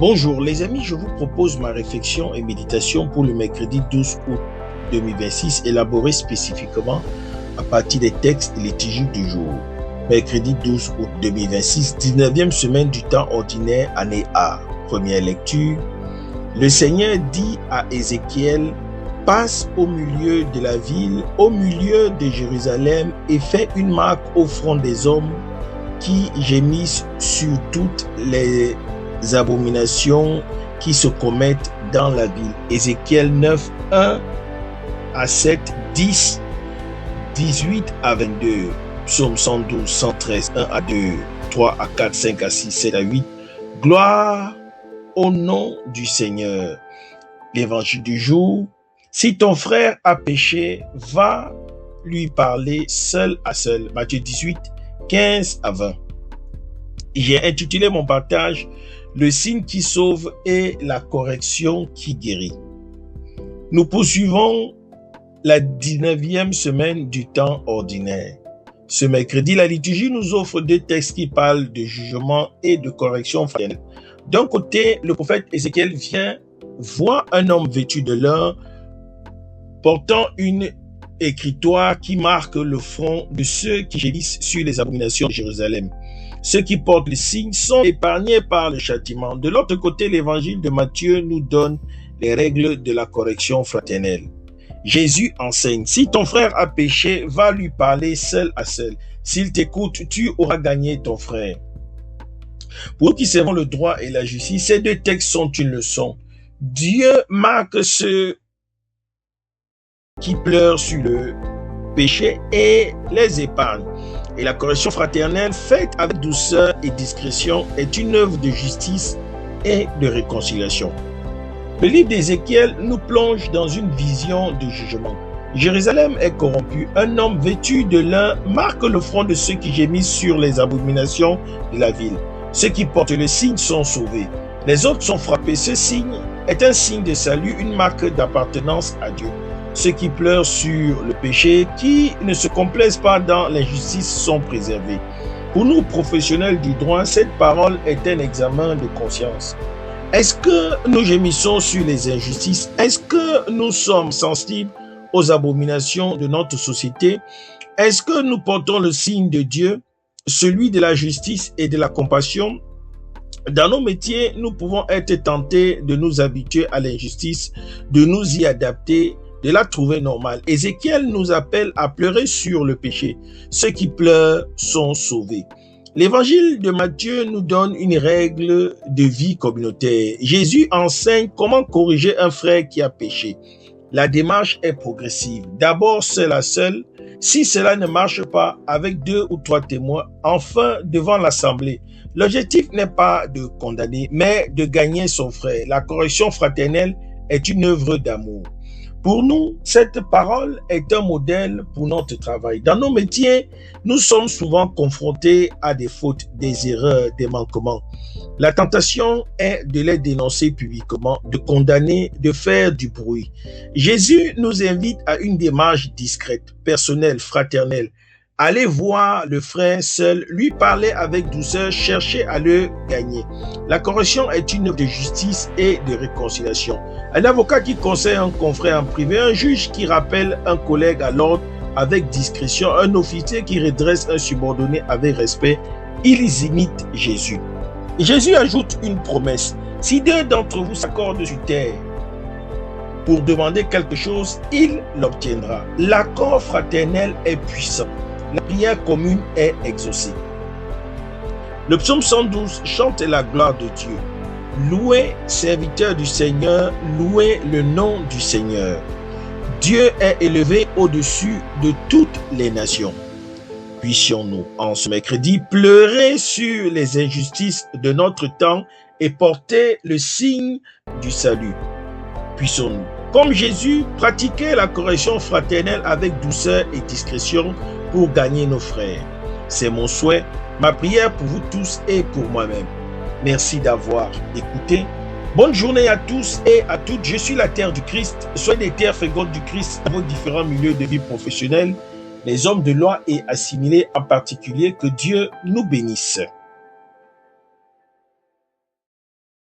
Bonjour les amis, je vous propose ma réflexion et méditation pour le mercredi 12 août 2026, élaborée spécifiquement à partir des textes liturgiques du jour. Mercredi 12 août 2026, 19e semaine du temps ordinaire, année A. Première lecture. Le Seigneur dit à Ézéchiel: passe au milieu de la ville, au milieu de Jérusalem, et fais une marque au front des hommes qui gémissent sur toutes les abominations qui se commettent dans la ville. Ézéchiel 9, 1 à 7, 10, 18 à 22. Psaume 112, 113, 1 à 2, 3 à 4, 5 à 6, 7 à 8. Gloire au nom du Seigneur. L'évangile du jour. Si ton frère a péché, va lui parler seul à seul. Matthieu 18, 15 à 20. J'ai intitulé mon partage « Le signe qui sauve et la correction qui guérit ». Nous poursuivons la 19e semaine du temps ordinaire. Ce mercredi, la liturgie nous offre deux textes qui parlent de jugement et de correction fraternelle. D'un côté, le prophète Ézéchiel vient voir un homme vêtu de lin portant une écritoire qui marque le front de ceux qui gémissent sur les abominations de Jérusalem. Ceux qui portent le signe sont épargnés par le châtiment. De l'autre côté, l'évangile de Matthieu nous donne les règles de la correction fraternelle. Jésus enseigne: si ton frère a péché, va lui parler seul à seul. S'il t'écoute, tu auras gagné ton frère. Pour nous qui servons le droit et la justice, ces deux textes sont une leçon. Dieu marque ceux qui pleurent sur le péché et les épargne. Et la correction fraternelle, faite avec douceur et discrétion, est une œuvre de justice et de réconciliation. Le livre d'Ézéchiel nous plonge dans une vision de jugement. Jérusalem est corrompue. Un homme vêtu de lin marque le front de ceux qui gémissent sur les abominations de la ville. Ceux qui portent le signe sont sauvés. Les autres sont frappés. Ce signe est un signe de salut, une marque d'appartenance à Dieu. Ceux qui pleurent sur le péché, qui ne se complaisent pas dans l'injustice, sont préservés. Pour nous, professionnels du droit, cette parole est un examen de conscience. Est-ce que nous gémissons sur les injustices? Est-ce que nous sommes sensibles aux abominations de notre société? Est-ce que nous portons le signe de Dieu, celui de la justice et de la compassion? Dans nos métiers, nous pouvons être tentés de nous habituer à l'injustice, de nous y adapter, de la trouver normale. Ézéchiel nous appelle à pleurer sur le péché. Ceux qui pleurent sont sauvés. L'évangile de Matthieu nous donne une règle de vie communautaire. Jésus enseigne comment corriger un frère qui a péché. La démarche est progressive. D'abord seul à seul. Si cela ne marche pas, avec 2 ou 3 témoins, enfin devant l'assemblée. L'objectif n'est pas de condamner, mais de gagner son frère. La correction fraternelle est une œuvre d'amour. Pour nous, cette parole est un modèle pour notre travail. Dans nos métiers, nous sommes souvent confrontés à des fautes, des erreurs, des manquements. La tentation est de les dénoncer publiquement, de condamner, de faire du bruit. Jésus nous invite à une démarche discrète, personnelle, fraternelle. Allez voir le frère seul, lui parler avec douceur, chercher à le gagner. La correction est une œuvre de justice et de réconciliation. Un avocat qui conseille un confrère en privé, un juge qui rappelle un collègue à l'ordre avec discrétion, un officier qui redresse un subordonné avec respect, ils imitent Jésus. Jésus ajoute une promesse: si 2 d'entre vous s'accordent sur terre pour demander quelque chose, il l'obtiendra. L'accord fraternel est puissant. La prière commune est exaucée. Le psaume 112 chante la gloire de Dieu. Louez, serviteurs du Seigneur, louez le nom du Seigneur. Dieu est élevé au-dessus de toutes les nations. Puissions-nous, en ce mercredi, pleurer sur les injustices de notre temps et porter le signe du salut. Puissons-nous, comme Jésus, pratiquer la correction fraternelle avec douceur et discrétion pour gagner nos frères. C'est mon souhait, ma prière pour vous tous et pour moi-même. Merci d'avoir écouté. Bonne journée à tous et à toutes. Je suis la terre du Christ. Soyez des terres fécondes du Christ dans vos différents milieux de vie professionnelle, les hommes de loi et assimilés en particulier. Que Dieu nous bénisse.